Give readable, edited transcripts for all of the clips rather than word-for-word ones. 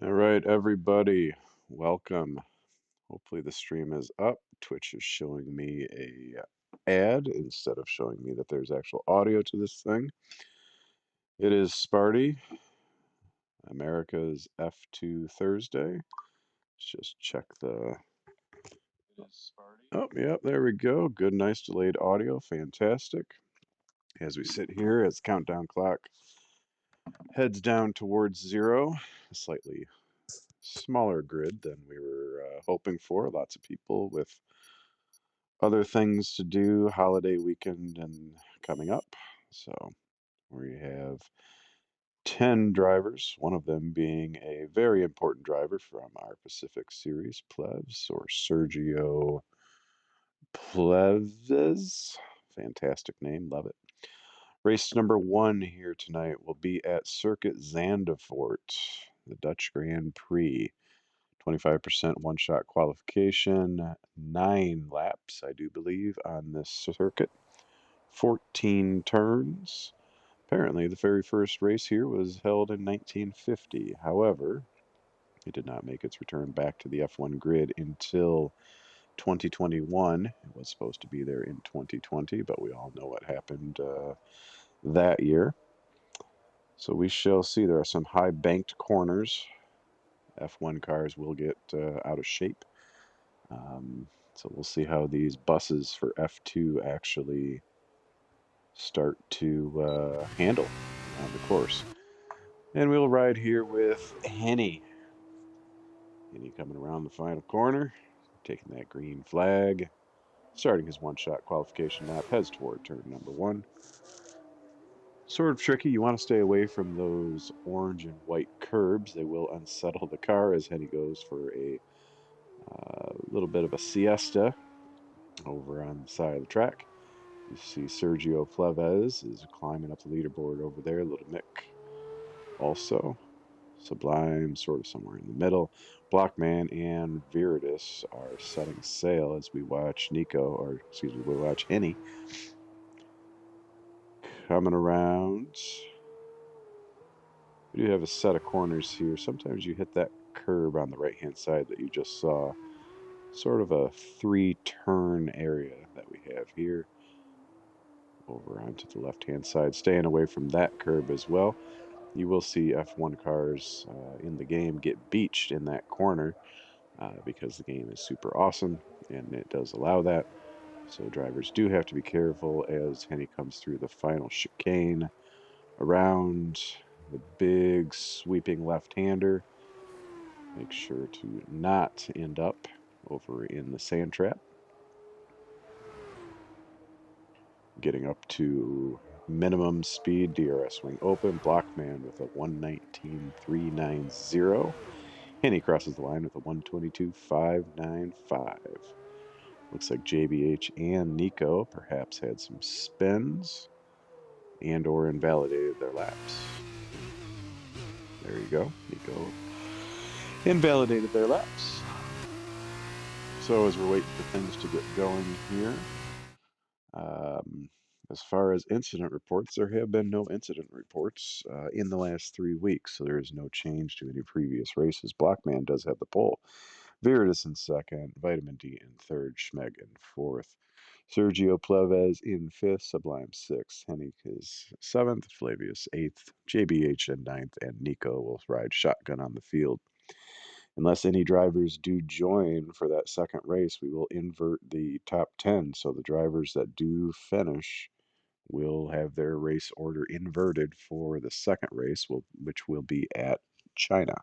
All right, everybody, welcome. Hopefully the stream is up. Twitch is showing me a ad instead of showing me that there's actual audio to this thing. It is Sparty, America's F2 Thursday. Let's just check the... Oh, yep, there we go. Good, nice delayed audio. Fantastic. As we sit here, as the countdown clock heads down towards zero, a slightly smaller grid than we were hoping for. Lots of people with other things to do, holiday weekend and coming up. So we have 10 drivers, one of them being a very important driver from our Pacific Series, Plevs, or Sergio Plevs. Fantastic name, love it. Race number 1 here tonight will be at Circuit Zandvoort, the Dutch Grand Prix. 25% one-shot qualification, 9 laps, I do believe, on this circuit. 14 turns. Apparently, the very first race here was held in 1950. However, it did not make its return back to the F1 grid until 2021. It was supposed to be there in 2020, but we all know what happened that year. So we shall see. There are some high banked corners. F1 cars will get out of shape. So we'll see how these buses for F2 actually start to handle on the course. And we'll ride here with Henny. Henny coming around the final corner, taking that green flag, starting his one-shot qualification lap, heads toward turn number 1. Sort of tricky. You want to stay away from those orange and white curbs. They will unsettle the car as Henny goes for a little bit of a siesta over on the side of the track. You see Sergio Plevez is climbing up the leaderboard over there. Little Mick also. Sublime sort of somewhere in the middle. Blockman and Viridis are setting sail as we watch we watch Henny coming around. We do have a set of corners here. Sometimes you hit that curb on the right-hand side that you just saw. Sort of a 3-turn area that we have here. Over onto the left-hand side, staying away from that curb as well. You will see F1 cars in the game get beached in that corner because the game is super awesome and it does allow that. So drivers do have to be careful as Henny comes through the final chicane around the big sweeping left-hander. Make sure to not end up over in the sand trap. Getting up to minimum speed, DRS wing open, Blockman with a 119.390. Henny crosses the line with a 122.595. Looks like JBH and Nico perhaps had some spins and or invalidated their laps. There you go. Nico invalidated their laps. So as we're waiting for things to get going here, as far as incident reports, there have been no incident reports in the last 3 weeks, so there is no change to any previous races. Blockman does have the pole. Viridis in second, Vitamin D in third, Schmeg in fourth, Sergio Plevez in fifth, Sublime sixth, Hennig is seventh, Flavius eighth, JBH in ninth, and Nico will ride shotgun on the field. Unless any drivers do join for that second race, we will invert the top 10. So the drivers that do finish will have their race order inverted for the second race, which will be at China.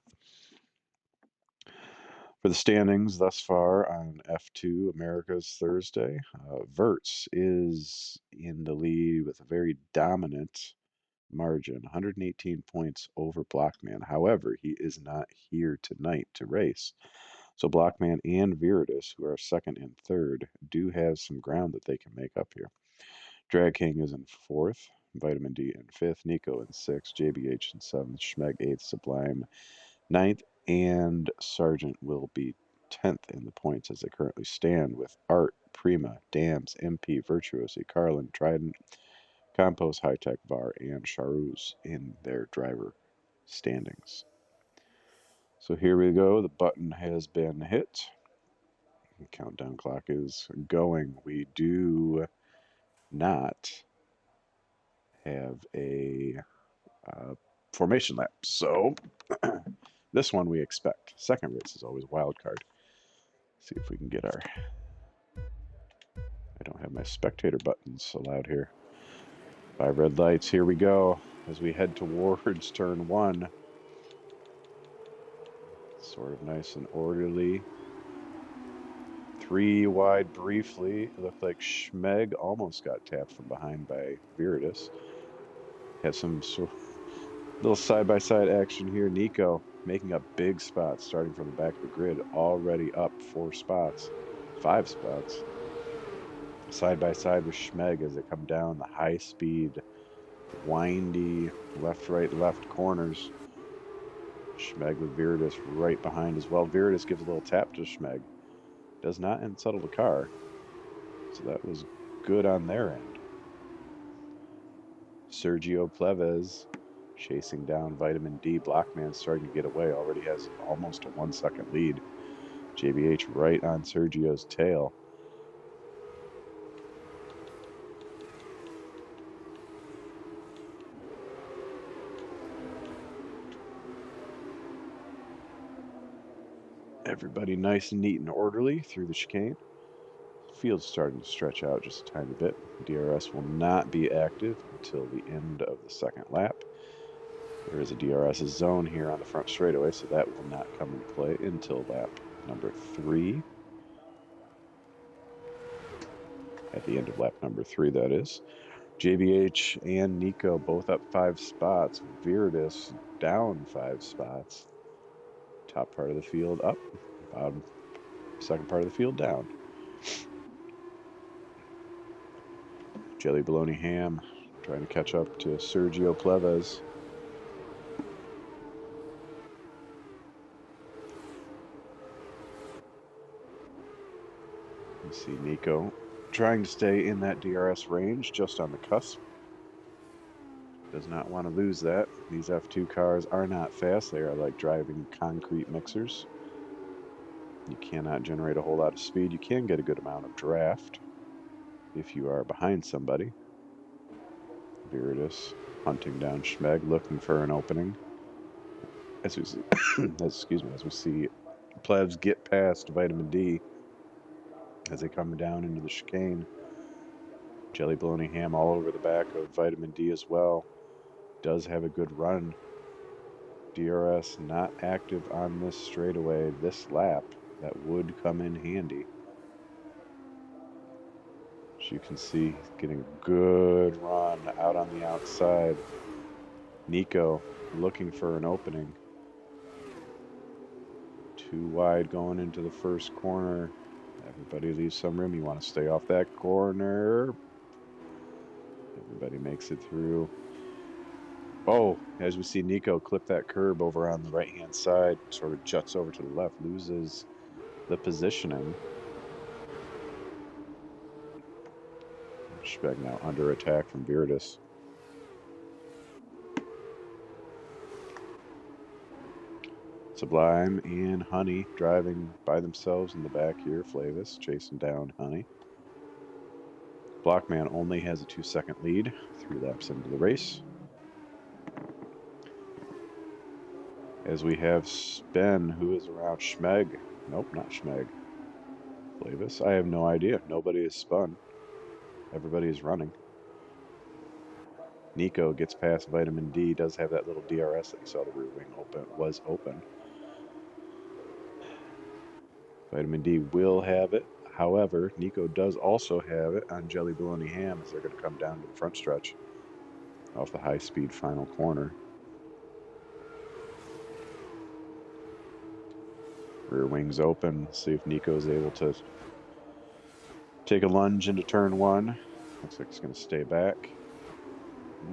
For the standings thus far on F2 America's Thursday, Verts is in the lead with a very dominant margin, 118 points over Blockman. However, he is not here tonight to race. So Blockman and Viridis, who are second and third, do have some ground that they can make up here. Drag King is in fourth, Vitamin D in fifth, Nico in sixth, JBH in seventh, Schmeg eighth, Sublime ninth, and Sargent will be 10th in the points as they currently stand, with Art, Prima, Dams, MP, Virtuosi, Carlin, Trident, Compost, High Tech, VAR, and Charuz in their driver standings. So here we go. The button has been hit. The countdown clock is going. We do not have a formation lap. So this one we expect. Second race is always wild card. See if we can get our... I don't have my spectator buttons allowed here. 5 red lights. Here we go as we head towards turn 1. Sort of nice and orderly. 3 wide briefly. It looked like Schmeg almost got tapped from behind by Viridis. Had some sort of little side-by-side action here. Nico making up big spots, starting from the back of the grid, already up 4 spots, 5 spots. Side-by-side with Schmeg as they come down the high-speed, windy left, right, left corners. Schmeg with Viridis right behind as well. Viridis gives a little tap to Schmeg. Does not unsettle the car. So that was good on their end. Sergio Pleves chasing down Vitamin D. Blockman starting to get away. Already has almost a 1-second lead. JBH right on Sergio's tail. Everybody nice and neat and orderly through the chicane. Field's starting to stretch out just a tiny bit. DRS will not be active until the end of the second lap. There is a DRS zone here on the front straightaway, so that will not come into play until lap number 3. At the end of lap number 3, that is. JBH and Nico both up 5 spots. Viridis down 5 spots. Top part of the field up. Bottom, second part of the field down. Jelly Bologna Ham trying to catch up to Sergio Pleves. You see Nico trying to stay in that DRS range, just on the cusp. Does not want to lose that. These F2 cars are not fast. They are like driving concrete mixers. You cannot generate a whole lot of speed. You can get a good amount of draft if you are behind somebody. Viridis hunting down Schmeg, looking for an opening. As we see, as we see Plebs get past Vitamin D as they come down into the chicane. Jelly Bologna Ham all over the back of Vitamin D as well. Does have a good run. DRS not active on this straightaway this lap. That would come in handy. As you can see, getting a good run out on the outside. Nico looking for an opening. Too wide going into the first corner. Everybody leaves some room. You want to stay off that corner. Everybody makes it through. Oh, as we see Nico clip that curb over on the right-hand side, sort of juts over to the left, loses the positioning. Schmeg now under attack from Viridis. Sublime and Honey driving by themselves in the back here. Flavis chasing down Honey. Blockman only has a 2-second lead, 3 laps into the race. As we have Spen, who is around Schmeg. Nope, not Schmeg. Flavis, I have no idea. Nobody is spun. Everybody is running. Nico gets past Vitamin D, does have that little DRS that you saw the rear wing was open. Vitamin D will have it. However, Nico does also have it on Jelly Bologna Ham as they're going to come down to the front stretch off the high-speed final corner. Rear wings open. See if Nico's able to take a lunge into turn 1. Looks like he's going to stay back.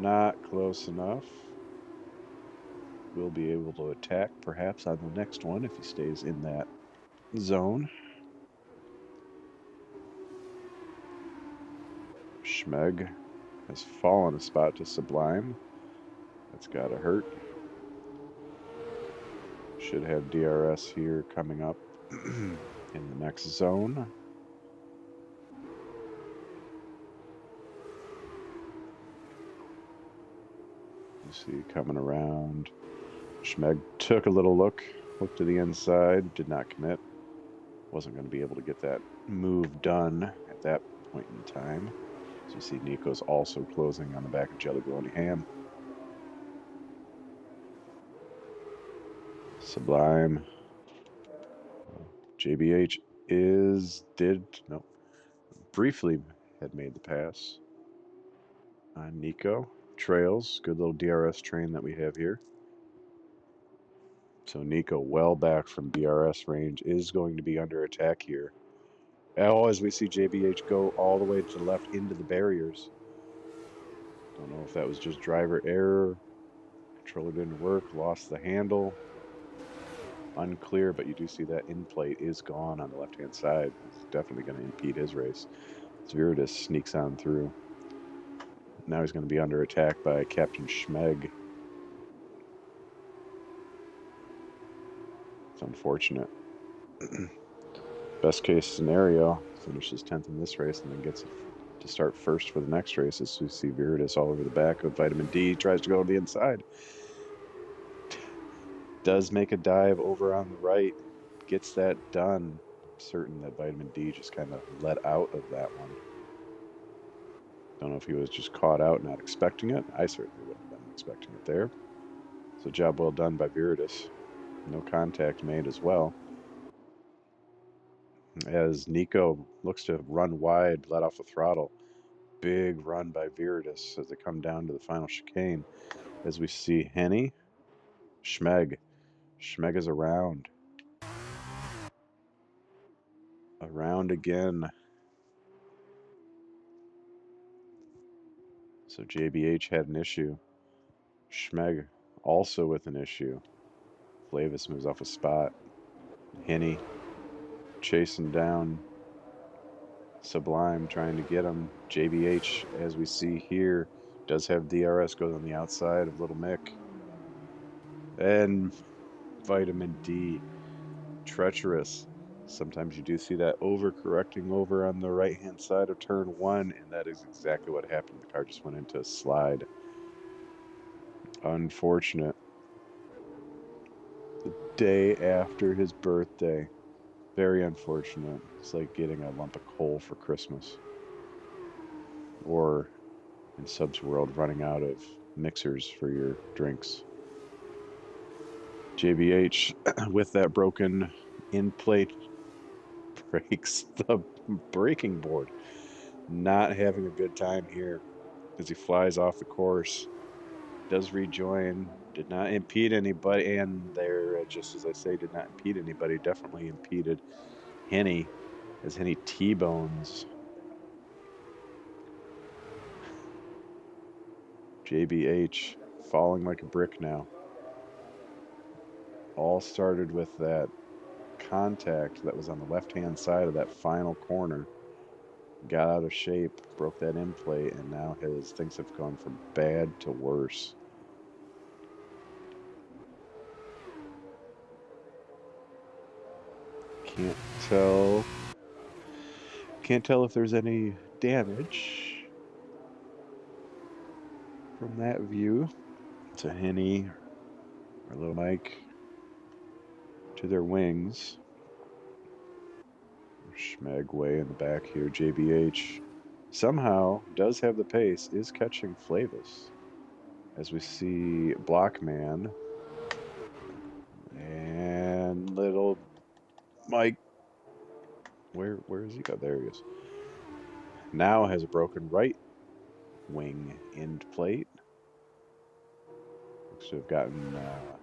Not close enough. Will be able to attack perhaps on the next one if he stays in that zone. Schmeg has fallen a spot to Sublime. That's gotta hurt. Should have DRS here coming up in the next zone. You see coming around. Schmeg took a little look to the inside, did not commit. Wasn't going to be able to get that move done at that point in time. So you see Nico's also closing on the back of Jelly Bologna Ham. Sublime. JBH briefly had made the pass on Nico. Trails, good little DRS train that we have here. So Nico, well back from DRS range, is going to be under attack here. As we see JBH go all the way to the left into the barriers. Don't know if that was just driver error. Controller didn't work, lost the handle. Unclear, but you do see that in plate is gone on the left-hand side. It's definitely going to impede his race. Viridis sneaks on through. Now he's going to be under attack by Captain Schmeg. It's unfortunate. Best case scenario, finishes 10th in this race and then gets to start first for the next race as we see Viridis all over the back with Vitamin D. Tries to go to the inside. Does make a dive over on the right. Gets that done. I'm certain that Vitamin D just kind of let out of that one. Don't know if he was just caught out, not expecting it. I certainly wouldn't have been expecting it there. So job well done by Viridis. No contact made as well. As Nico looks to run wide, let off the throttle. Big run by Viridis as they come down to the final chicane. As we see Henny, Schmeg. Schmeg is around. Around again. So JBH had an issue. Schmeg also with an issue. Flavis moves off a spot. Henny chasing down Sublime, trying to get him. JBH, as we see here, does have DRS, goes on the outside of Little Mick. And Vitamin D, treacherous. Sometimes you do see that overcorrecting over on the right-hand side of turn 1, and that is exactly what happened. The car just went into a slide. Unfortunate. The day after his birthday. Very unfortunate. It's like getting a lump of coal for Christmas. Or, in Sub's world, running out of mixers for your drinks. JBH, with that broken in-plate, breaks the braking board. Not having a good time here as he flies off the course. Does rejoin. Did not impede anybody. And there, just as I say, did not impede anybody. Definitely impeded Henny as Henny T-bones JBH, falling like a brick now. All started with that contact that was on the left-hand side of that final corner. Got out of shape, broke that in plate, and now his things have gone from bad to worse. Can't tell if there's any damage from that view. To Henny, or Little Mike, to their wings. Schmeg way in the back here. JBH somehow does have the pace, is catching Flavis. As we see Blockman and Little Mike. Where is he? Oh, there he is. Now has a broken right wing end plate. Looks to have gotten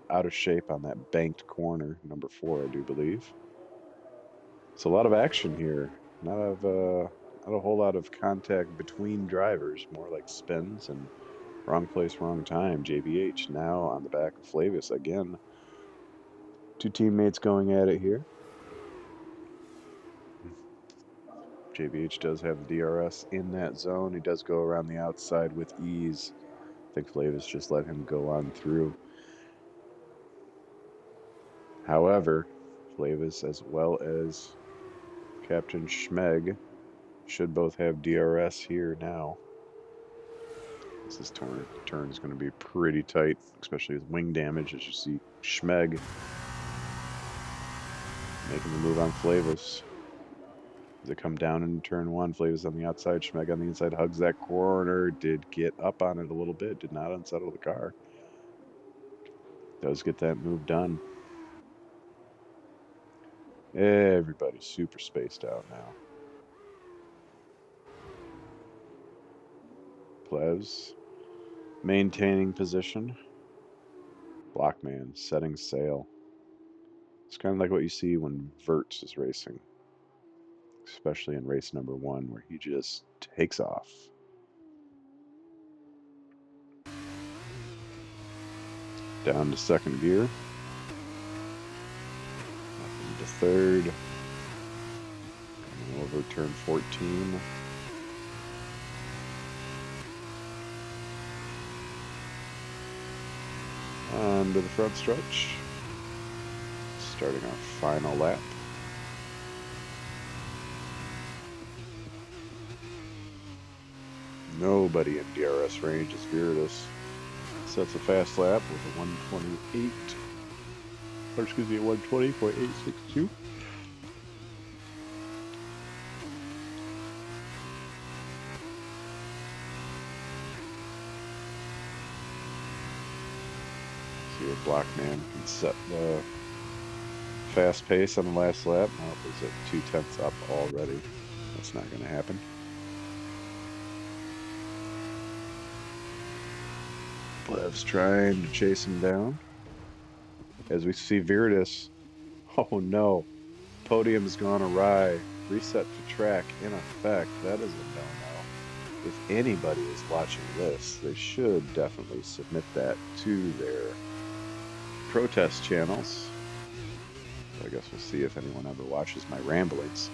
out of shape on that banked corner, number 4, I do believe. It's a lot of action here. Not a whole lot of contact between drivers, more like spins and wrong place, wrong time. JBH now on the back of Flavis again. 2 teammates going at it here. JBH does have the DRS in that zone. He does go around the outside with ease. I think Flavis just let him go on through. However, Flavis as well as Captain Schmeg should both have DRS here now. This turn is going to be pretty tight, especially with wing damage, as you see Schmeg making the move on Flavis. They come down in turn one. Flavis on the outside, Schmeg on the inside, hugs that corner. Did get up on it a little bit, did not unsettle the car. Does get that move done. Everybody's super spaced out now. Plevs maintaining position. Blockman setting sail. It's kind of like what you see when Verts is racing, especially in race number one, where he just takes off. Down to second gear. Up into third. Coming over turn 14. Onto the front stretch. Starting our final lap. Nobody in DRS range is Viridis. Sets a fast lap with a 128, or excuse me, 120.862. See if Blockman can set the fast pace on the last lap. Well, it was at 0.2 up already. That's not going to happen. Plev's trying to chase him down. As we see Viridis, oh no, podium's gone awry. Reset to track in effect. That is a no-no. If anybody is watching this, they should definitely submit that to their protest channels. I guess we'll see if anyone ever watches my ramblings.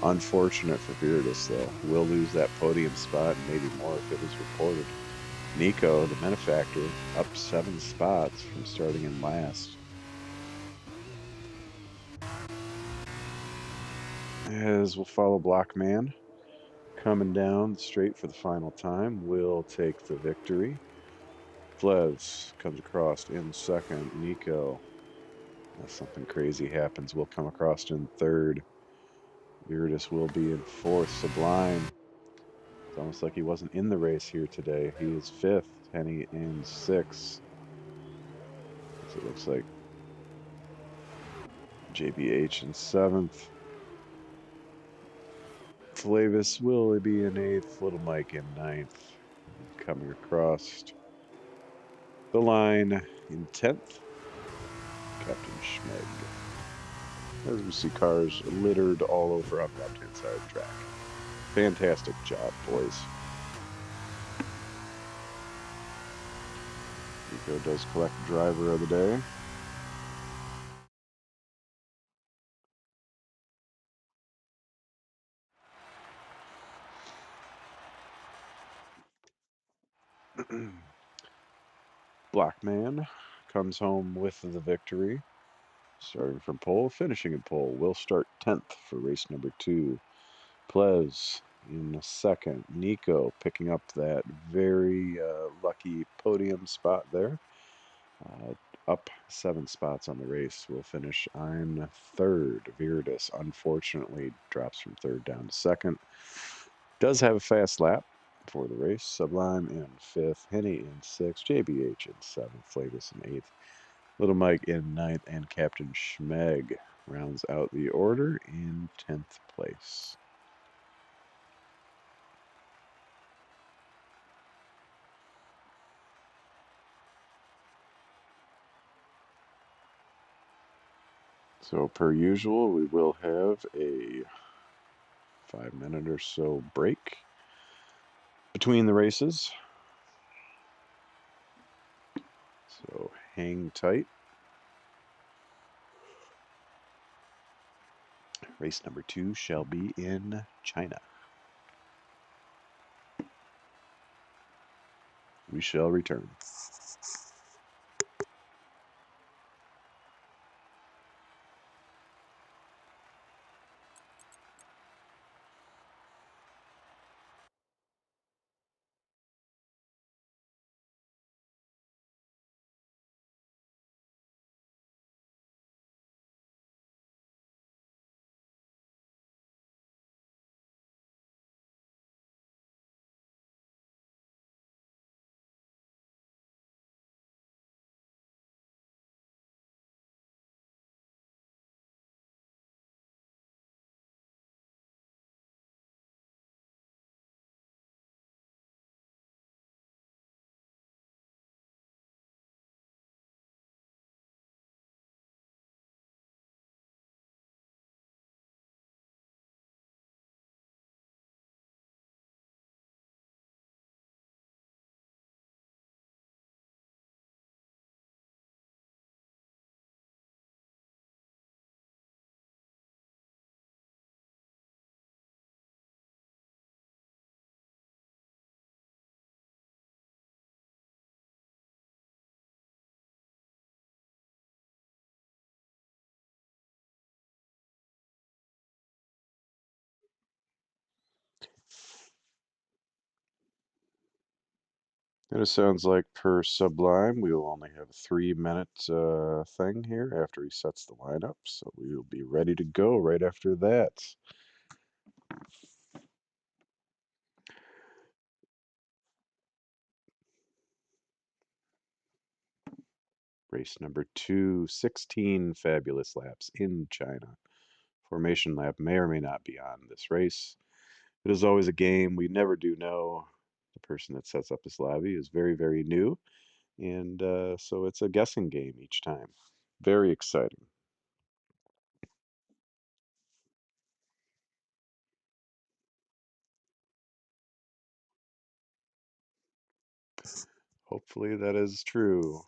Unfortunate for Viridis, though. Will lose that podium spot and maybe more if it was reported. Nico, the benefactor, up 7 spots from starting in last. As we'll follow Blockman, coming down straight for the final time, will take the victory. Flez comes across in second. Nico, unless something crazy happens, will come across in third. Viridis will be in fourth. Sublime, it's almost like he wasn't in the race here today. He is fifth. Henny in sixth. So it looks like JBH in seventh. Flavis will be in eighth. Little Mike in ninth. Coming across the line in 10th, Captain Schmeg. As we see cars littered all over on the left-hand side of the track. Fantastic job, boys. Nico does collect driver of the day. Blockman comes home with the victory. Starting from pole, finishing in pole. Will start 10th for race number 2. Plez in second. Nico picking up that very lucky podium spot there. Up 7 spots on the race. Will finish on third. Viridis unfortunately drops from third down to second. Does have a fast lap for the race. Sublime in fifth. Henny in sixth. JBH in seventh. Flavis in eighth. Little Mike in ninth. And Captain Schmeg rounds out the order in 10th place. So per usual, we will have a 5-minute or so break between the races. So hang tight. Race number 2 shall be in China. We shall return. And it sounds like per Sublime, we will only have a 3 minute thing here after he sets the lineup, so we will be ready to go right after that. Race number 2, 16 fabulous laps in China. Formation lap may or may not be on this race. It is always a game. We never do know. The person that sets up this lobby is very, very new, and so it's a guessing game each time. Very exciting. Hopefully that is true.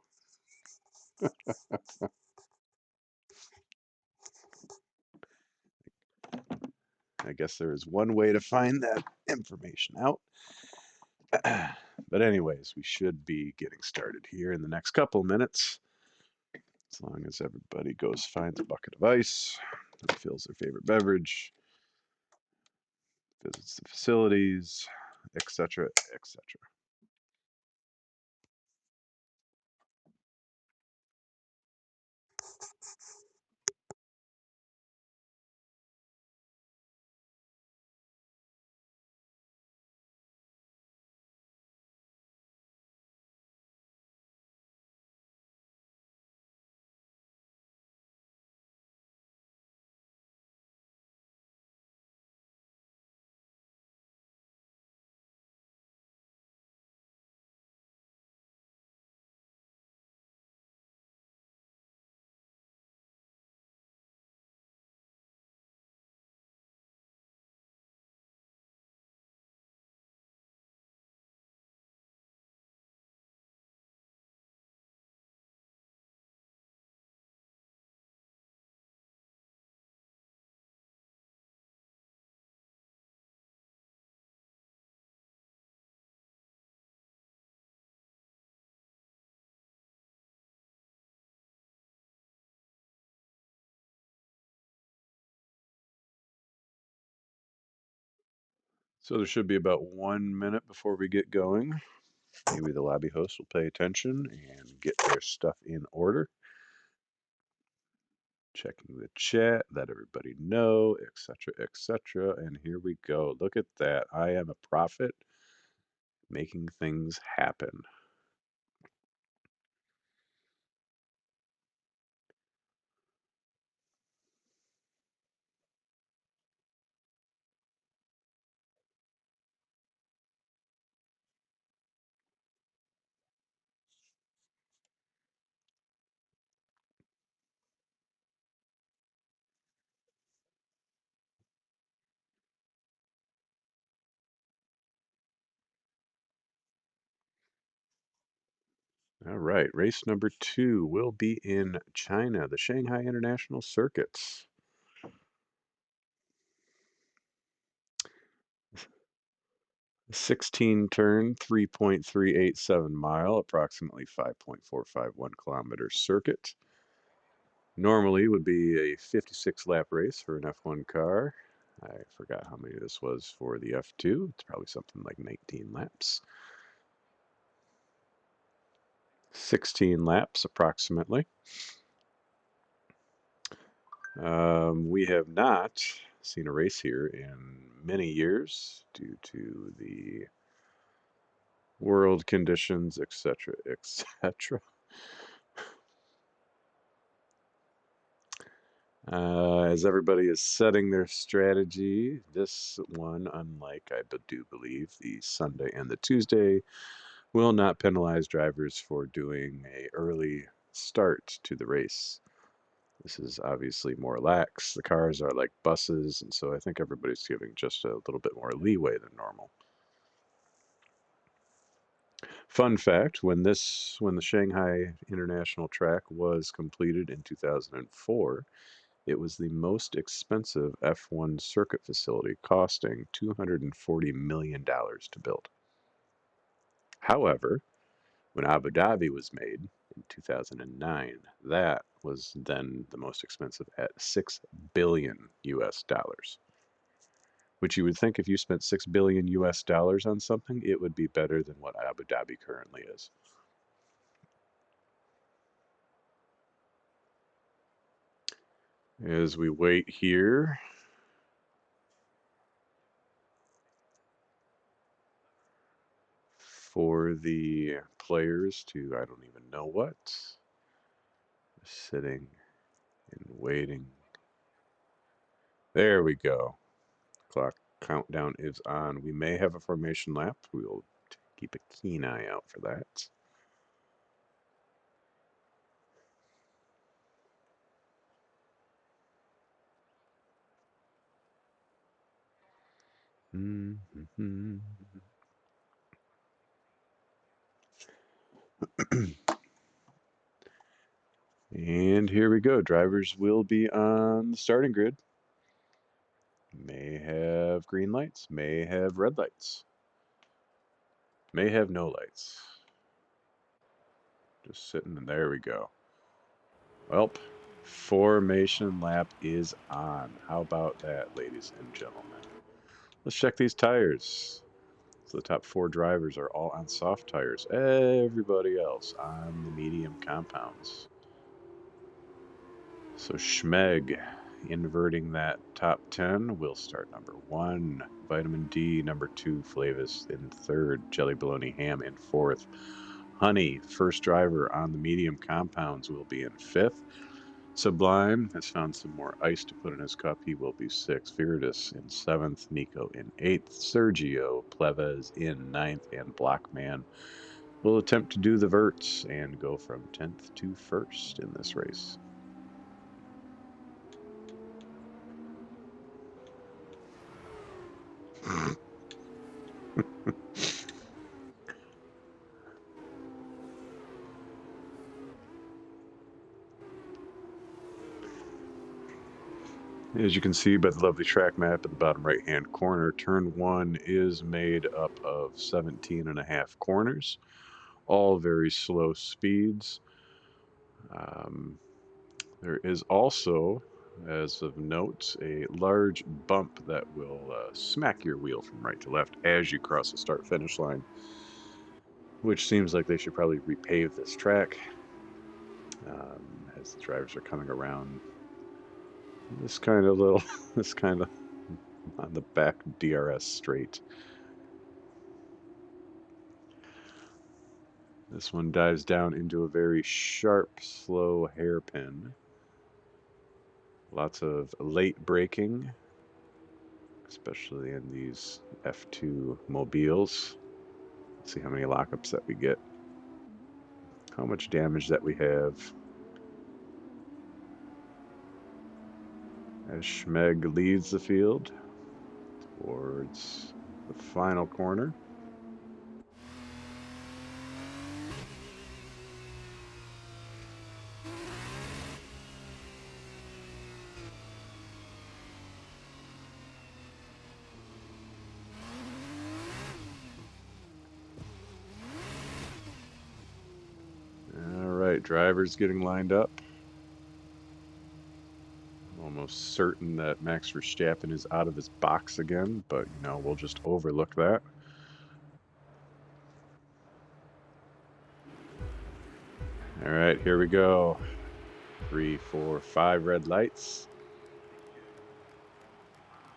I guess there is one way to find that information out. But anyways, we should be getting started here in the next couple minutes. As long as everybody goes finds a bucket of ice, fills their favorite beverage, visits the facilities, etc., etc. So there should be about 1 minute before we get going. Maybe the lobby host will pay attention and get their stuff in order. Checking the chat, let everybody know, etc., etc. And here we go. Look at that. I am a prophet making things happen. All right, race number 2 will be in China, the Shanghai International Circuits. 16 turn, 3.387 mile, approximately 5.451 kilometer circuit. Normally would be a 56 lap race for an F1 car. I forgot how many this was for the F2. It's probably something like 19 laps. 16 laps approximately. We have not seen a race here in many years due to the world conditions, etc., etc. As everybody is setting their strategy, this one, unlike I do believe the Sunday and the Tuesday, will not penalize drivers for doing a early start to the race. This is obviously more lax. The cars are like buses, and so I think everybody's giving just a little bit more leeway than normal. Fun fact, when the Shanghai International Track was completed in 2004, it was the most expensive F1 circuit facility, costing $240 million to build. However, when Abu Dhabi was made in 2009, that was then the most expensive at 6 billion US dollars. which you would think if you spent $6 billion US on something, it would be better than what Abu Dhabi currently is. As we wait here for the players to, I don't even know what, sitting and waiting. There we go. Clock countdown is on. We may have a formation lap. We will keep a keen eye out for that. Mm-hmm. And here we go. Drivers will be on the starting grid. May have green lights, may have red lights, may have no lights. Just sitting, and there we go. Well, formation lap is on. How about that, ladies and gentlemen? Let's check these tires. So the top 4 drivers are all on soft tires. Everybody else on the medium compounds. So Schmeg inverting that top 10 will start number 1. Vitamin D number 2. Flavis in 3rd. Jelly Bologna Ham in 4th. Honey, first driver on the medium compounds, will be in 5th. Sublime has found some more ice to put in his cup. He will be 6th. Viridis in 7th. Nico in 8th. Sergio Pleves in 9th. And Blockman will attempt to do the verts and go from 10th to 1st in this race. As you can see by the lovely track map at the bottom right hand corner, turn 1 is made up of 17.5 corners, all very slow speeds. There is also, as of note, a large bump that will smack your wheel from right to left as you cross the start finish line, which seems like they should probably repave this track as the drivers are coming around this kind of on the back DRS straight. This one dives down into a very sharp, slow hairpin. Lots of late braking, especially in these F2 mobiles. Let's see how many lockups that we get. How much damage that we have. As Schmeg leads the field towards the final corner. Alright, drivers getting lined up. Almost certain that Max Verstappen is out of his box again, but you know, we'll just overlook that. Alright, here we go. 3, 4, 5 red lights.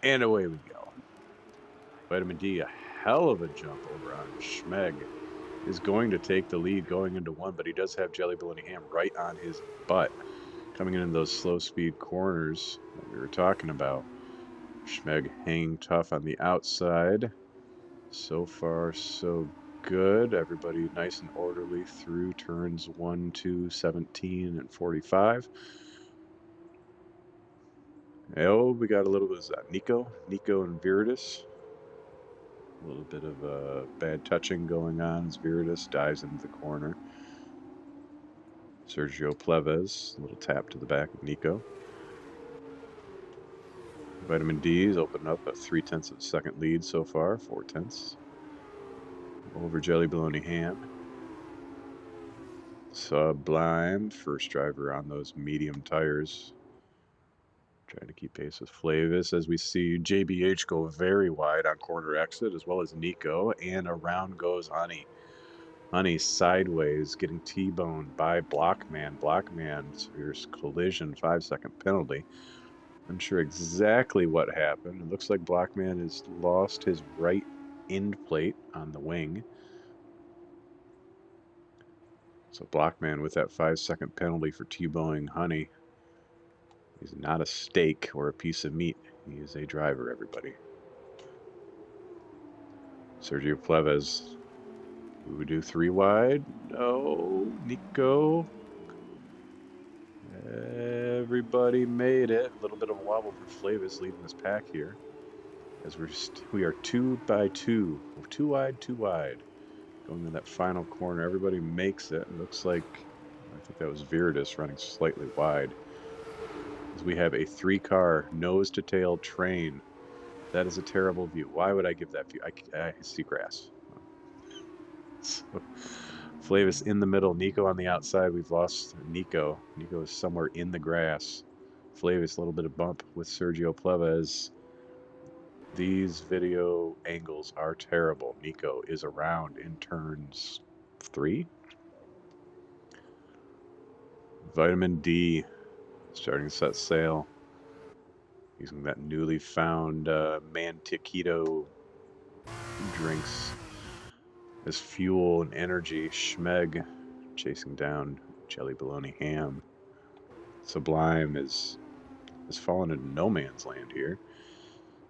And away we go. Vitamin D, a hell of a jump over on Schmeg, is going to take the lead going into 1, but he does have Jelly Bologna Ham right on his butt. Coming in those slow speed corners that we were talking about. Schmeg hanging tough on the outside. So far, so good. Everybody nice and orderly through turns 1, 2, 17, and 45. Oh, we got a little bit of Nico and Viridis. A little bit of bad touching going on as Viridis dives into the corner. Sergio Pleves, a little tap to the back of Nico. Vitamin D is opening up a 3/10 of a second lead so far, 4/10 over Jelly Bologna Ham. Sublime, first driver on those medium tires, Trying to keep pace with Flavis as we see JBH go very wide on corner exit, as well as Nico, and around goes Honey. Honey sideways, getting T-boned by Blockman. Blockman's here's collision, 5-second penalty. Unsure exactly what happened. It looks like Blockman has lost his right end plate on the wing. So Blockman with that 5-second penalty for T-boning Honey. He's not a steak or a piece of meat. He is a driver, everybody. Sergio Pleves. We would do 3 wide. No. Nico. Everybody made it. A little bit of a wobble for Flavis leading this pack here. As we are 2 by 2. 2 wide, 2 wide. Going to that final corner. Everybody makes it. It looks like, I think that was Viridis running slightly wide. As we have a 3-car nose-to-tail train. That is a terrible view. Why would I give that view? I see grass. So, Flavis in the middle, Nico on the outside. We've lost Nico. Nico is somewhere in the grass. Flavis, a little bit of bump with Sergio Pleves. These video angles are terrible. Nico is around in turns 3. Vitamin D starting to set sail. Using that newly found Mantiquito drinks as fuel and energy. Schmeg chasing down Jelly Bologna Ham. Sublime has fallen into no man's land here.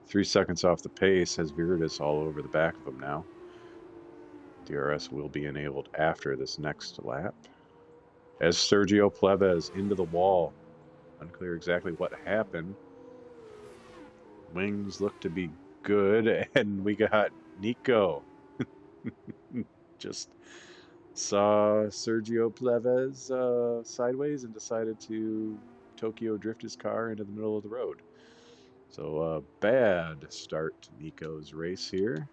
3 seconds off the pace, has Viridis all over the back of him now. DRS will be enabled after this next lap. As Sergio Pleves into the wall. Unclear exactly what happened. Wings look to be good, and we got Nico. Just saw Sergio Pleves sideways and decided to Tokyo drift his car into the middle of the road. So bad start to Nico's race here.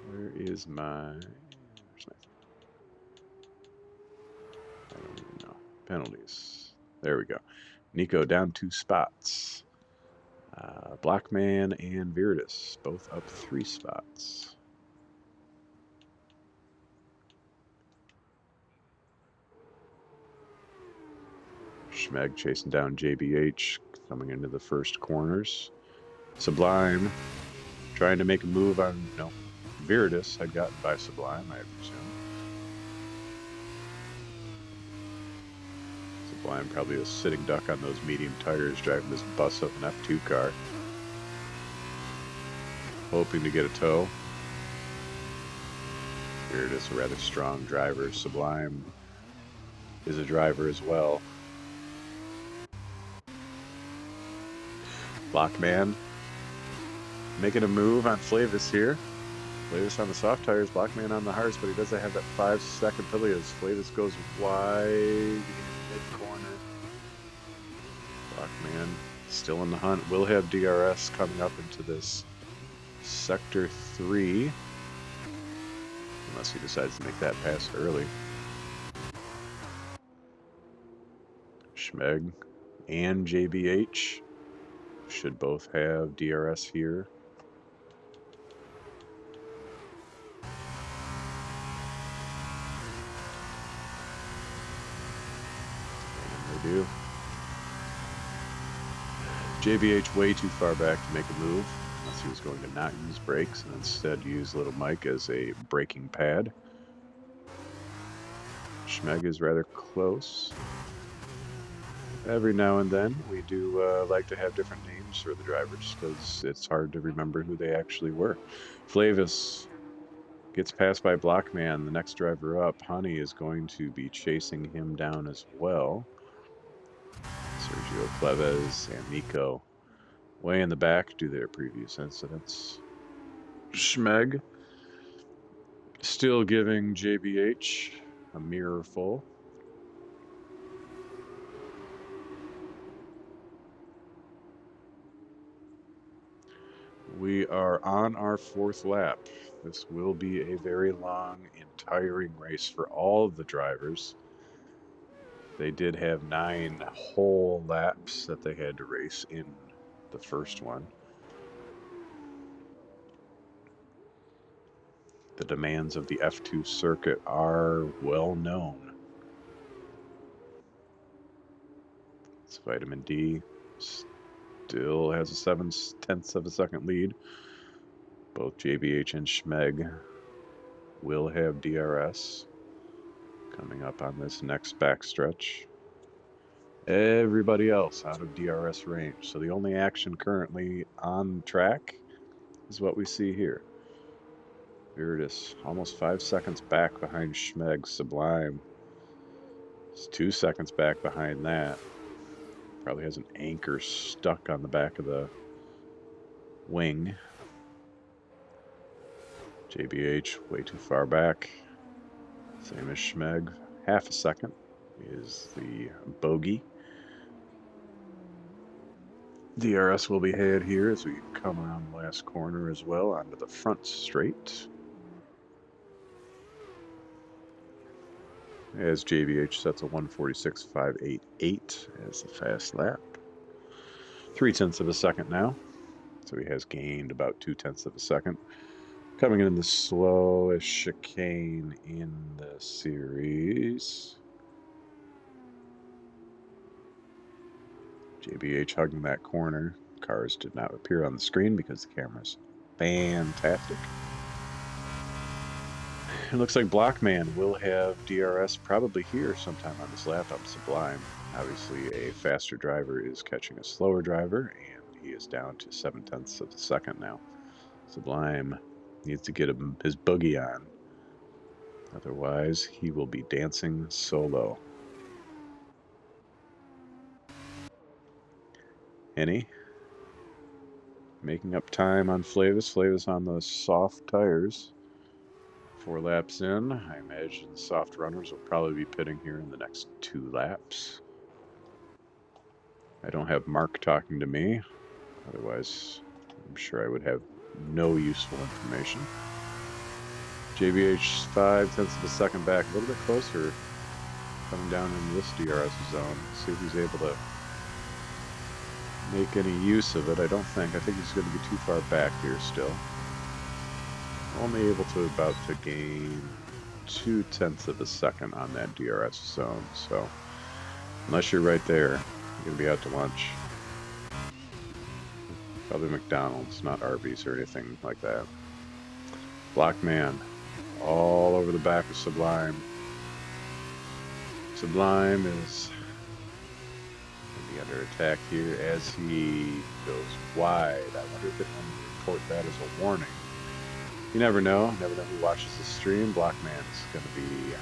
Where's my... I don't even know. Penalties. There we go. Nico down 2 spots. Blackman and Viridis both up 3 spots. Schmeg chasing down JBH, coming into the first corners. Sublime trying to make a move on, no, Viridis had gotten by Sublime, I presume. Sublime probably a sitting duck on those medium tires, driving this bus of an F2 car. Hoping to get a tow. Viridis, a rather strong driver. Sublime is a driver as well. Blockman making a move on Flavis here. Flavis on the soft tires, Blockman on the hards, but he doesn't have that 5-second penalty as Flavis goes wide in mid-corner. Blockman still in the hunt. Will have DRS coming up into this Sector 3. Unless he decides to make that pass early. Schmeg and JBH should both have DRS here. And they do. JBH way too far back to make a move, unless he was going to not use brakes and instead use Little Mike as a braking pad. Schmeg is rather close. Every now and then, we do like to have different names for the drivers because it's hard to remember who they actually were. Flavis gets passed by Blockman. The next driver up, Honey, is going to be chasing him down as well. Sergio Pleves and Nico way in the back due to their previous incidents. Schmeg still giving JBH a mirror full. We are on our 4th lap. This will be a very long and tiring race for all of the drivers. They did have 9 whole laps that they had to race in the first one. The demands of the F2 circuit are well known. It's Vitamin D. Still has a 7/10 of a second lead. Both JBH and Schmeg will have DRS coming up on this next backstretch. Everybody else out of DRS range. So the only action currently on track is what we see here. Here it is, almost 5 seconds back behind Schmeg. Sublime. It's 2 seconds back behind that. Probably has an anchor stuck on the back of the wing. JBH way too far back. Same as Schmeg. Half a second is the bogey. DRS will be had here as we come around the last corner as well onto the front straight. As JBH sets a 1:46.588 as the fast lap. 0.3 of a second now. So he has gained about 0.2 of a second. Coming in the slowest chicane in the series. JBH hugging that corner. Cars did not appear on the screen because the camera's fantastic. It looks like Blockman will have DRS probably here sometime on this lap up Sublime. Obviously, a faster driver is catching a slower driver, and he is down to 0.7 of a second now. Sublime needs to get his boogie on. Otherwise, he will be dancing solo. Henny making up time on Flavis. Flavis on the soft tires. 4 laps in. I imagine the soft runners will probably be pitting here in the next 2 laps. I don't have Mark talking to me. Otherwise, I'm sure I would have no useful information. JBH 0.5 of a second back, a little bit closer, coming down in this DRS zone. See if he's able to make any use of it. I don't think. I think he's going to be too far back here still. Only able to about to gain 0.2 of a second on that DRS zone. So unless you're right there, you're going to be out to lunch. Probably McDonald's, not Arby's or anything like that. Blockman all over the back of Sublime. Sublime is going to be under attack here as he goes wide. I wonder if it will report that as a warning. You never know. Never know who watches the stream. Blockman is going to be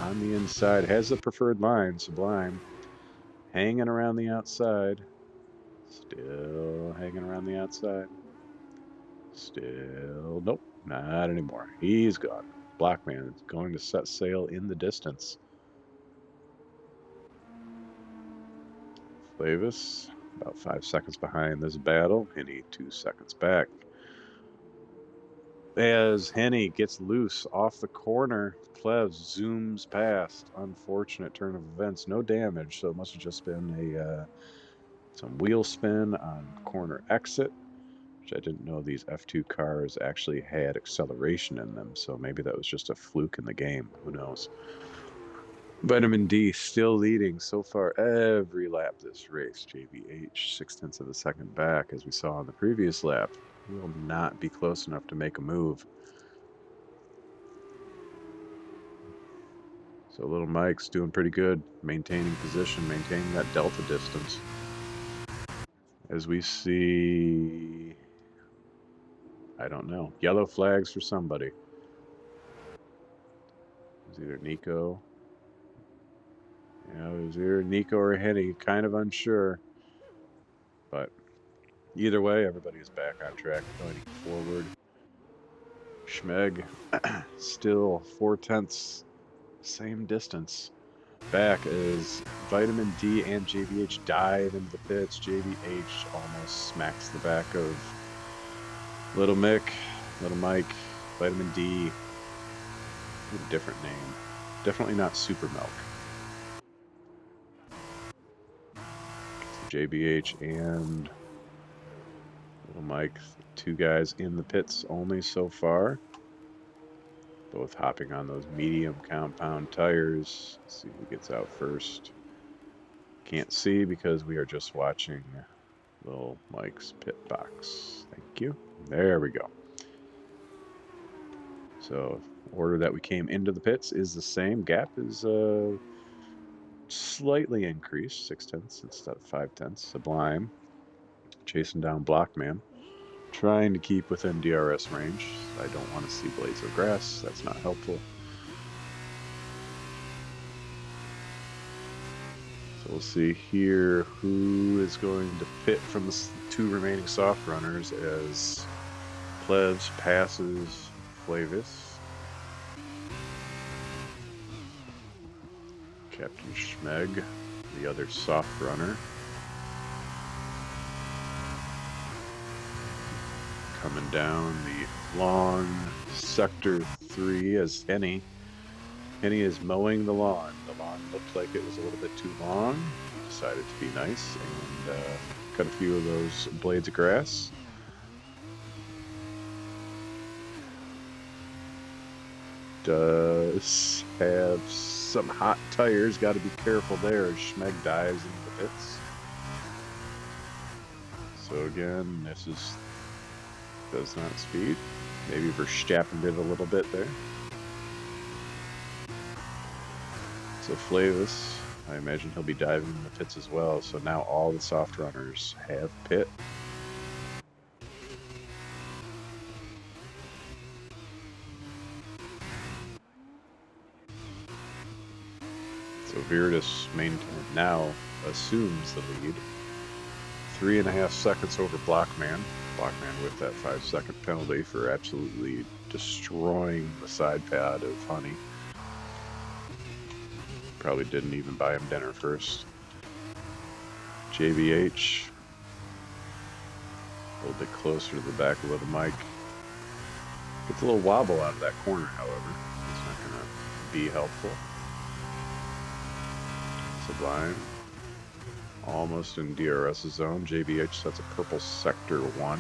on the inside. Has the preferred line. Sublime hanging around the outside. Still hanging around the outside. Still, nope, not anymore. He's gone. Blockman is going to set sail in the distance. Flavis, about 5 seconds behind this battle. Henny, 2 seconds back. As Henny gets loose off the corner, Clev zooms past. Unfortunate turn of events. No damage, so it must have just been some wheel spin on corner exit, which I didn't know these F2 cars actually had acceleration in them, so maybe that was just a fluke in the game. Who knows? Vitamin D still leading so far every lap this race. JBH 0.6 of a second back, as we saw on the previous lap. He will not be close enough to make a move. So little Mike's doing pretty good, maintaining position, maintaining that delta distance. As we see, I don't know, yellow flags for somebody. It's either Nico. Yeah, it was either Nico or Henny, kind of unsure. But either way, everybody is back on track, going forward. Schmeg still 0.4, same distance. Back as Vitamin D and JBH dive into the pits. JBH almost smacks the back of Little Mick, Little Mike. Vitamin D, a different name. Definitely not Super Milk. JBH and Little Mike, 2 guys in the pits only so far. Both hopping on those medium compound tires. Let's see who gets out first. Can't see because we are just watching Little Mike's pit box. Thank you. There we go. So order that we came into the pits is the same. Gap is slightly increased, 6/10 instead of 5/10. Sublime chasing down Blockman, trying to keep within DRS range. I don't want to see blades of grass. That's not helpful. So we'll see here who is going to pit from the 2 remaining soft runners as Plebs passes Flavis. Captain Schmeg, the other soft runner. Coming down the long sector 3 as Henny is mowing the lawn. The lawn looked like it was a little bit too long. Decided to be nice and cut a few of those blades of grass. Does have some hot tires. Got to be careful there as Schmeg dives into the pits. So again, this does not speed. Maybe Verstappen did a little bit there. So Flavis, I imagine he'll be diving in the pits as well. So now all the soft runners have pit. So Viridis now assumes the lead. 3.5 seconds over Blockman. Blockman with that 5-second penalty for absolutely destroying the side pad of Honey. Probably didn't even buy him dinner first. JBH a little bit closer to the back of Little Mike. Gets a little wobble out of that corner, however. It's not going to be helpful. Sublime. Almost in DRS zone. JBH sets a purple sector 1.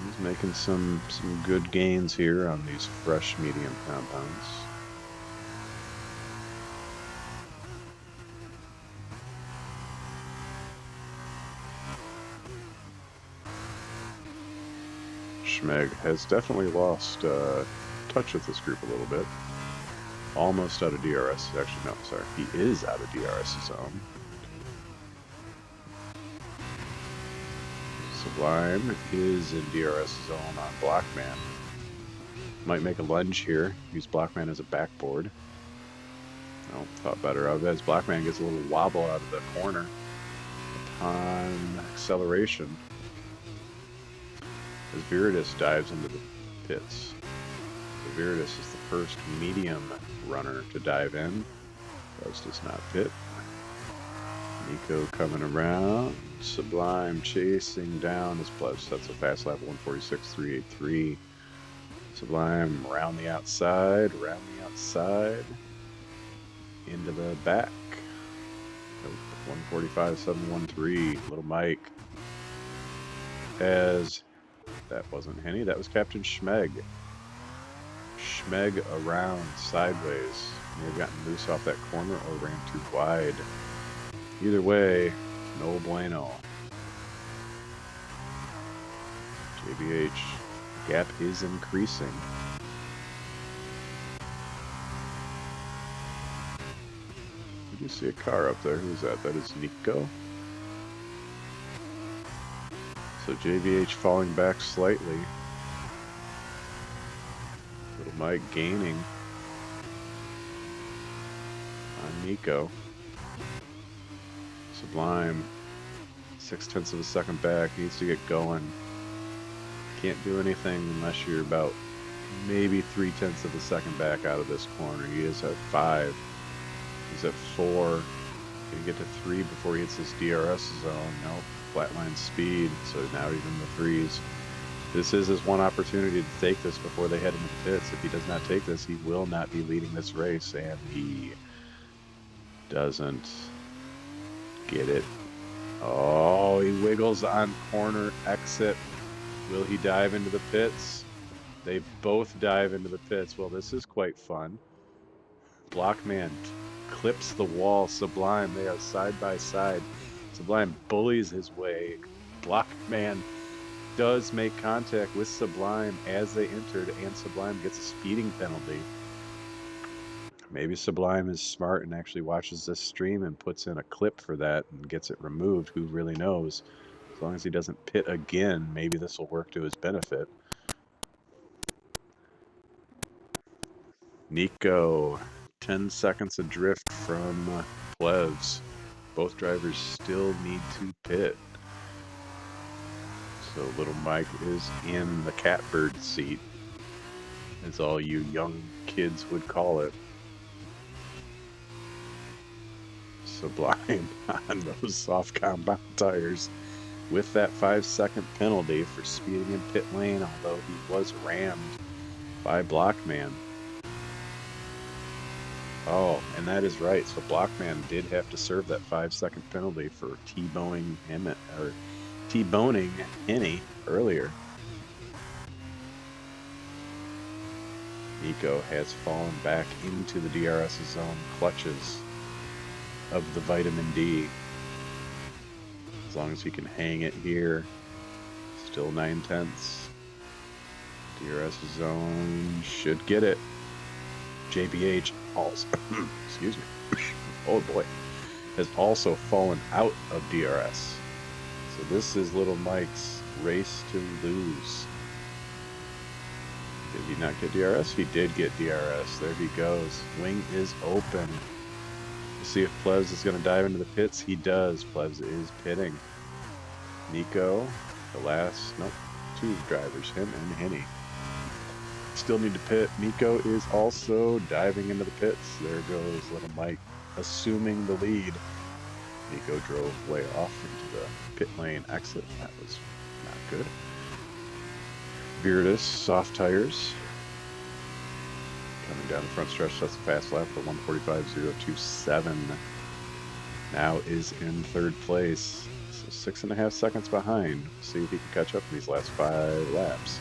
He's making some good gains here on these fresh medium compounds. Schmeg has definitely lost touch with this group a little bit. Almost out of DRS. Actually, no, sorry. He is out of DRS zone. Sublime is in DRS zone on Blockman. Might make a lunge here. Use Blockman as a backboard. No, thought better of it as Blockman gets a little wobble out of the corner upon acceleration. As Viridis dives into the pits. So Viridis is the first medium runner to dive in. Rose does not pit. Nico coming around. Sublime chasing down his plus. That's a fast lap 146.383. Sublime around the outside, into the back. 145.713. Little Mike. As that wasn't Henny, that was Captain Schmeg. Schmeg around sideways. May have gotten loose off that corner or ran too wide. Either way, no bueno. JBH gap is increasing. Did you see a car up there? Who's that? That is Nico. So JBH falling back slightly. Little Mike gaining on Nico. Sublime, 0.6 of a second back, needs to get going. Can't do anything unless you're about maybe 0.3 of a second back out of this corner. He is at 5. He's at 4. Can get to 3 before he hits his DRS zone. Nope, flatline speed. So now he's in the 3s. This is his one opportunity to take this before they head into the pits. If he does not take this, he will not be leading this race, and he Doesn't get it. Oh, he wiggles on corner exit. Will he dive into the pits? They both dive into the pits. Well, this is quite fun. Blockman clips the wall. Sublime, they are side by side. Sublime bullies his way. Blockman does make contact with Sublime as they entered, and Sublime gets a speeding penalty. Maybe Sublime is smart and actually watches this stream and puts in a clip for that and gets it removed. Who really knows? As long as he doesn't pit again, maybe this will work to his benefit. Nico, 10 seconds adrift from Plevs. Both drivers still need to pit. So little Mike is in the catbird seat, as all you young kids would call it. Sublime on those soft compound tires with that 5-second penalty for speeding in pit lane, although he was rammed by Blockman. Oh, and that is right. So Blockman did have to serve that 5-second penalty for T-boning Emmett, or T-boning Henny earlier. Nico has fallen back into the DRS's own clutches of the vitamin D. As long as he can hang it here, still 9/10. DRS's zone should get it. JBH also, excuse me, oh boy, has also fallen out of DRS. So this is little Mike's race to lose. Did he not get DRS? He did get DRS. There he goes. Wing is open. We'll see if Plevs is going to dive into the pits. He does. Plevs is pitting. Nico, the last, nope, 2 drivers, him and Henny, still need to pit. Nico is also diving into the pits. There goes little Mike assuming the lead. Nico drove way off into the pit lane exit. That was not good. Virtus, soft tires. Coming down the front stretch, that's a fast lap for 1:45.027. Now is in 3rd place. So 6.5 seconds behind. See if he can catch up in these last 5 laps.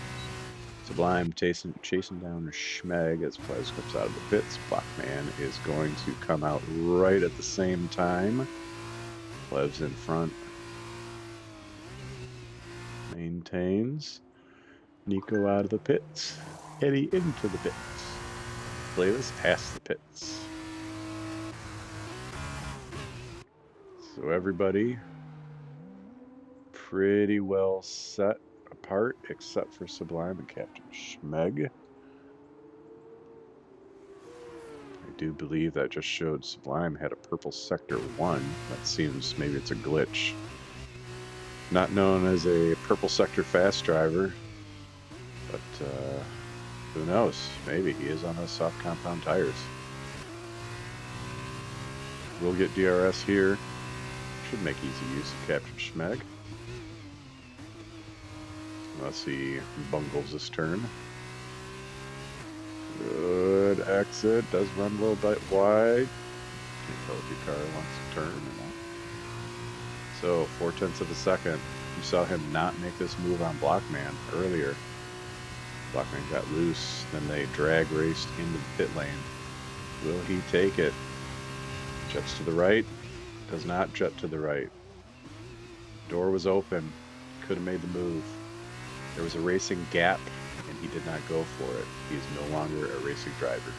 Sublime chasing down Schmeg as Plez comes out of the pits. Blockman is going to come out right at the same time. Plevs in front. Maintains. Nico out of the pits. Eddie into the pits. Flavis past the pits. So everybody pretty well set apart except for Sublime and Captain Schmeg. I do believe that just showed Sublime had a purple sector 1. That seems, maybe it's a glitch. Not known as a purple sector fast driver, but who knows? Maybe he is on those soft compound tires. We'll get DRS here. Should make easy use of Captain Schmeg. Unless he bungles this turn. Good exit. Does run a little bit wide. Can't tell if your car wants to turn or not. So 0.4 of a second. You saw him not make this move on Blockman earlier. Blockman got loose. Then they drag raced into the pit lane. Will he take it? Jets to the right. Does not jet to the right. Door was open. Could have made the move. There was a racing gap, and he did not go for it. He is no longer a racing driver.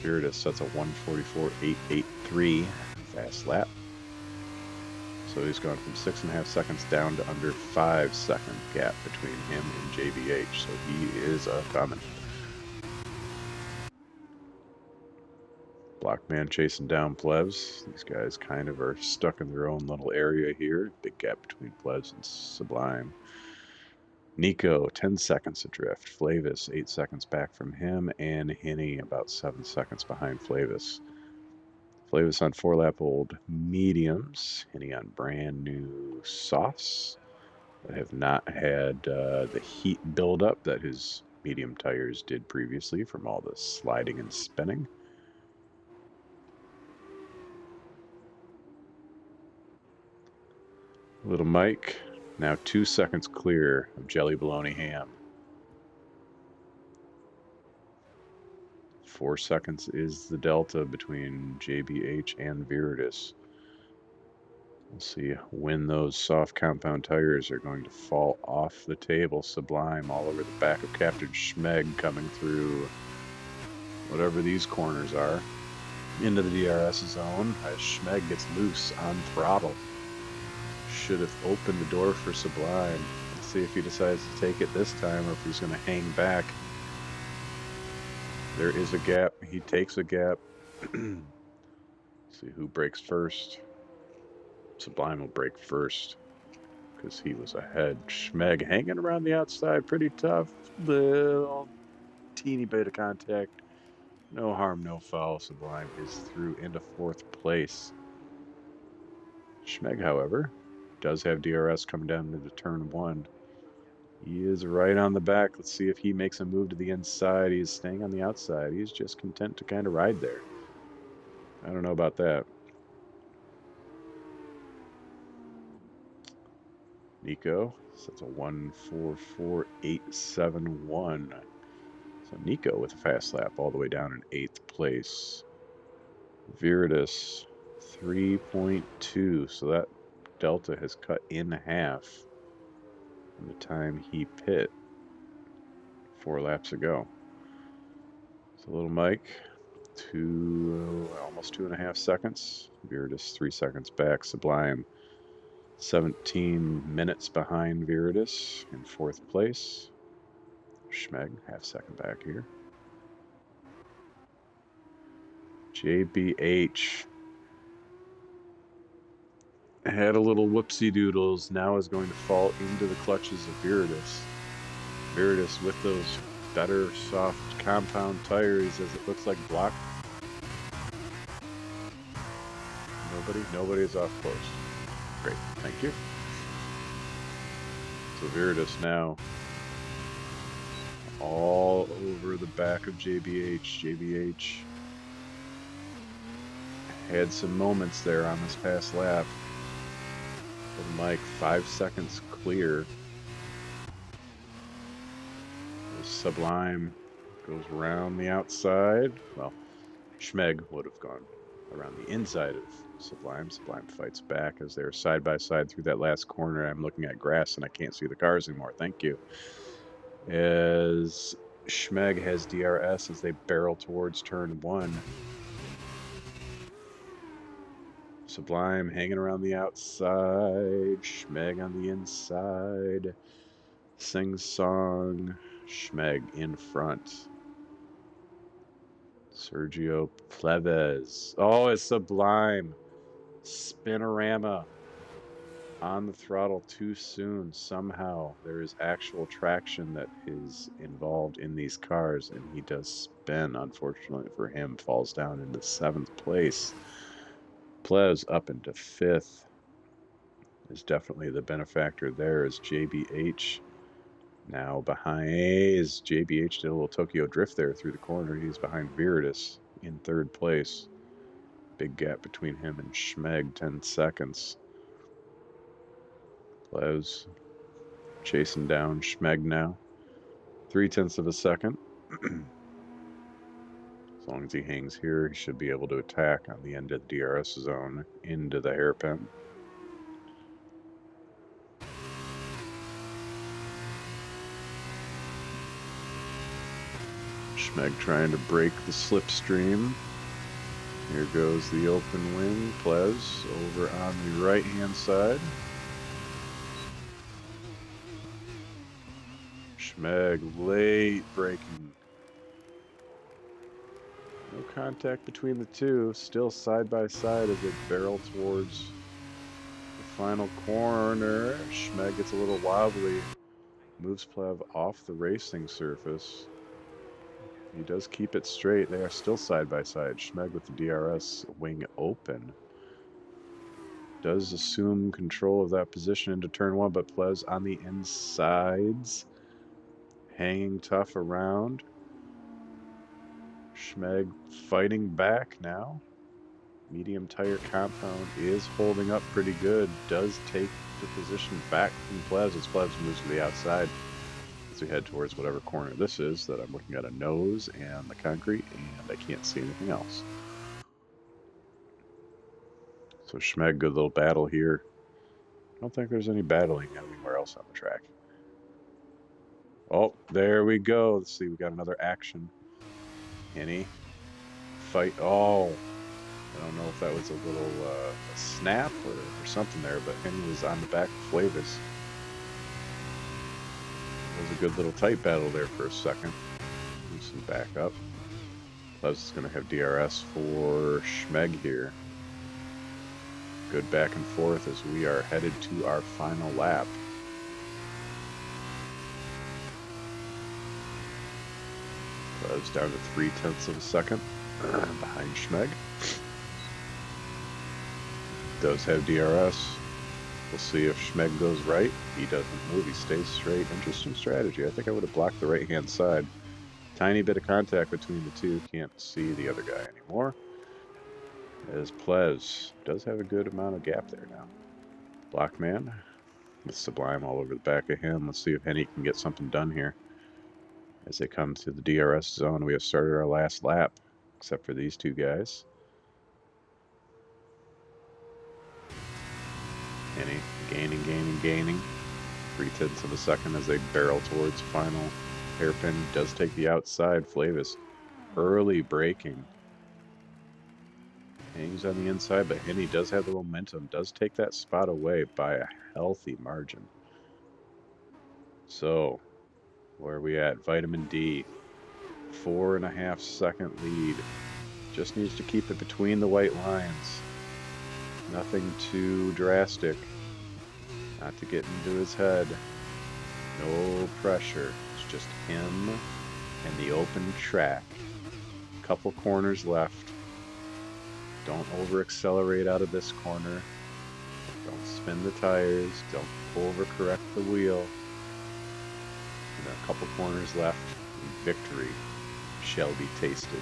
Virtus sets a 1:44.883 fast lap. So he's gone from 6.5 seconds down to under 5-second gap between him and JBH. So he is coming. Blockman chasing down Plevs. These guys kind of are stuck in their own little area here. Big gap between Plevs and Sublime. Nico, 10 seconds adrift. Flavis, 8 seconds back from him. And Henny, about 7 seconds behind Flavis. Flavis on 4-lap-old mediums. Henny on brand new softs that have not had the heat buildup that his medium tires did previously from all the sliding and spinning. Little Mike, now 2 seconds clear of Jelly Bologna Ham. 4 seconds is the delta between JBH and Viridis. We'll see when those soft compound tires are going to fall off the table. Sublime all over the back of Captain Schmeg coming through whatever these corners are into the DRS zone as Schmeg gets loose on throttle. Should have opened the door for Sublime. Let's see if he decides to take it this time or if he's going to hang back. There is a gap. He takes a gap. See who breaks first. Sublime will break first because he was ahead. Schmeg hanging around the outside, pretty tough. Little teeny bit of contact. No harm, no foul. Sublime is through into 4th place. Schmeg, however, does have DRS coming down into turn 1. He is right on the back. Let's see if he makes a move to the inside. He's staying on the outside. He's just content to kind of ride there. I don't know about that. Nico sets a 1:44.871. So Nico with a fast lap all the way down in 8th place. Viridis 3.2. So that delta has cut in half from the time he pit 4 laps ago. So little Mike, almost 2.5 seconds. Viridis 3 seconds back. Sublime 17 minutes behind Viridis in 4th place. Schmeg, half second back here. JBH had a little whoopsie doodles, now is going to fall into the clutches of Viridis. Viridis with those better soft compound tires as it looks like block. Nobody is off course. Great, thank you. So Viridis now all over the back of JBH. JBH had some moments there on this past lap. Little Mike 5 seconds clear. Sublime goes around the outside. Well, Schmeg would have gone around the inside of Sublime. Sublime fights back as they're side by side through that last corner. I'm looking at grass and I can't see the cars anymore. Thank you. As Schmeg has DRS as they barrel towards turn 1. Sublime hanging around the outside. Schmeg on the inside. Sing song. Schmeg in front. Sergio Pleves. Oh, it's Sublime. Spinorama on the throttle too soon. Somehow there is actual traction that is involved in these cars, and he does spin. Unfortunately for him, falls down into 7th place. Pleves up into 5th. Is definitely the benefactor there. Is JBH now behind. Is JBH did a little Tokyo drift there through the corner. He's behind Viridis in 3rd place. Big gap between him and Schmeg, 10 seconds. Pleves chasing down Schmeg now. 0.3 of a second. As long as he hangs here, he should be able to attack on the end of the DRS zone into the hairpin. Schmeg trying to break the slipstream. Here goes the open wing. Pleves over on the right-hand side. Schmeg late braking. No contact between the two. Still side by side as they barrel towards the final corner. Schmeg gets a little wobbly. Moves Plev off the racing surface. He does keep it straight. They are still side by side. Schmeg with the DRS wing open. Does assume control of that position into turn 1, but Plev's on the insides. Hanging tough around. Schmeg fighting back now. Medium tire compound is holding up pretty good. Does take the position back from Plebs as Plebs moves to the outside as we head towards whatever corner this is that I'm looking at a nose and the concrete, and I can't see anything else. So Schmeg, good little battle here. I don't think there's any battling anywhere else on the track. Oh, there we go. Let's see, we got another action. Henny. Fight. Oh, I don't know if that was a little a snap or something there, but Henny was on the back of Flavis. It was a good little tight battle there for a second. Do some backup. Plus is going to have DRS for Schmeg here. Good back and forth as we are headed to our final lap. Plus down to 0.3 of a second behind Schmeg. Does have DRS. We'll see if Schmeg goes right. He doesn't move. He stays straight. Interesting strategy. I think I would have blocked the right-hand side. Tiny bit of contact between the two. Can't see the other guy anymore. As Plez does have a good amount of gap there now. Blockman with Sublime all over the back of him. Let's see if Henny can get something done here. As they come to the DRS zone, we have started our last lap, except for these two guys. Henny gaining. 0.3 of a second as they barrel towards final hairpin. Does take the outside. Flavis early braking. Hangs on the inside, but Henny does have the momentum. Does take that spot away by a healthy margin. So, where are we at? Vitamin D. 4.5 second lead. Just needs to keep it between the white lines. Nothing too drastic. Not to get into his head. No pressure. It's just him and the open track. Couple corners left. Don't over accelerate out of this corner. Don't spin the tires. Don't overcorrect the wheel. And there are a couple corners left. And victory shall be tasted.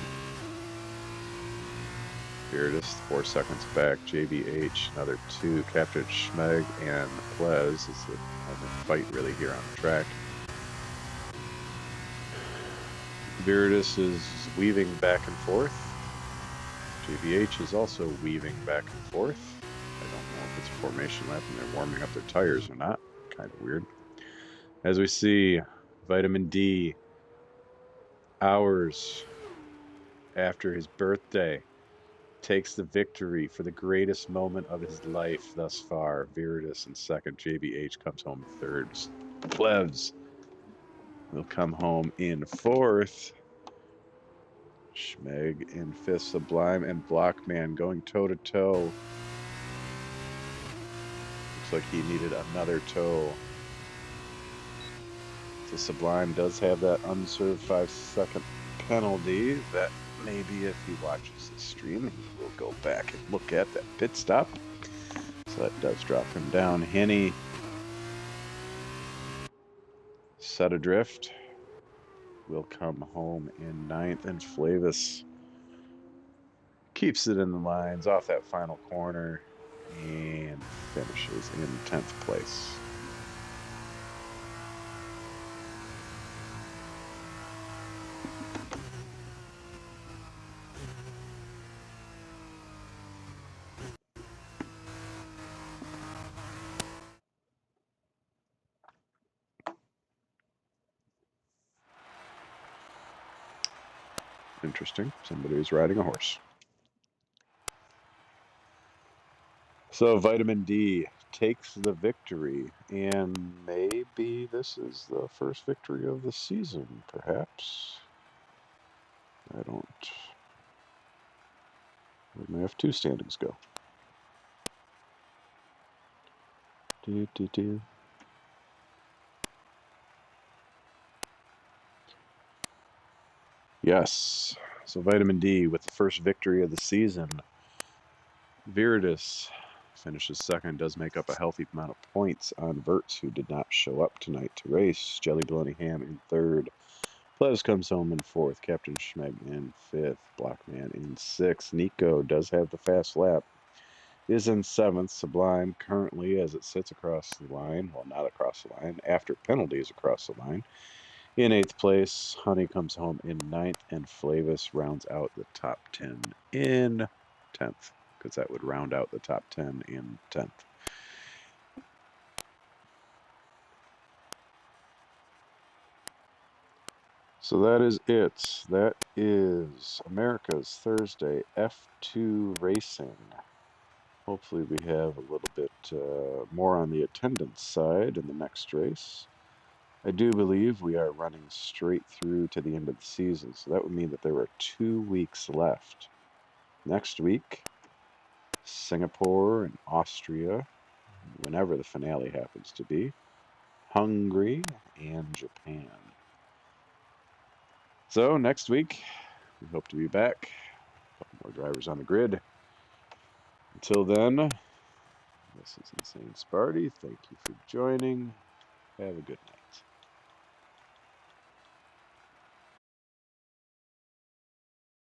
Viridis, 4 seconds back. JBH, another 2. Captain Schmeg and Plez is the fight really here on the track. Viridis is weaving back and forth. JBH is also weaving back and forth. I don't know if it's a formation lap and they're warming up their tires or not. Kind of weird. As we see, Vitamin D, hours after his birthday, takes the victory for the greatest moment of his life thus far. Viridis in second. JBH comes home third. Plebs will come home in fourth. Schmeg in fifth. Sublime and Blockman going toe-to-toe. Looks like he needed another toe. The Sublime does have that unserved 5-second penalty that maybe if he watches the stream, he will go back and look at that pit stop. So that does drop him down. Henny set adrift. Will come home in 9th, and Flavis keeps it in the lines off that final corner and finishes in 10th place. Interesting. Somebody is riding a horse. So Vitamin D takes the victory, and maybe this is the first victory of the season, perhaps. I don't. We may have 2 standings go. Yes. So Vitamin D with the first victory of the season. Viridis finishes second, does make up a healthy amount of points on Verts, who did not show up tonight to race. Jelly Bologna Ham in third. Plez comes home in 4th. Captain Schmeg in 5th. Blockman in 6th. Nico does have the fast lap. Is in 7th. Sublime currently, as it sits across the line, well, not across the line, after penalties across the line, in 8th place. Honey comes home in 9th, and Flavis rounds out the top 10 in 10th, because that would round out the top 10 in 10th. So that is it. That is America's Thursday F2 racing. Hopefully we have a little bit more on the attendance side in the next race. I do believe we are running straight through to the end of the season, so that would mean that there are 2 weeks left. Next week, Singapore and Austria, whenever the finale happens to be, Hungary, and Japan. So next week, we hope to be back. A couple more drivers on the grid. Until then, this is InsaneSparty. Thank you for joining. Have a good night.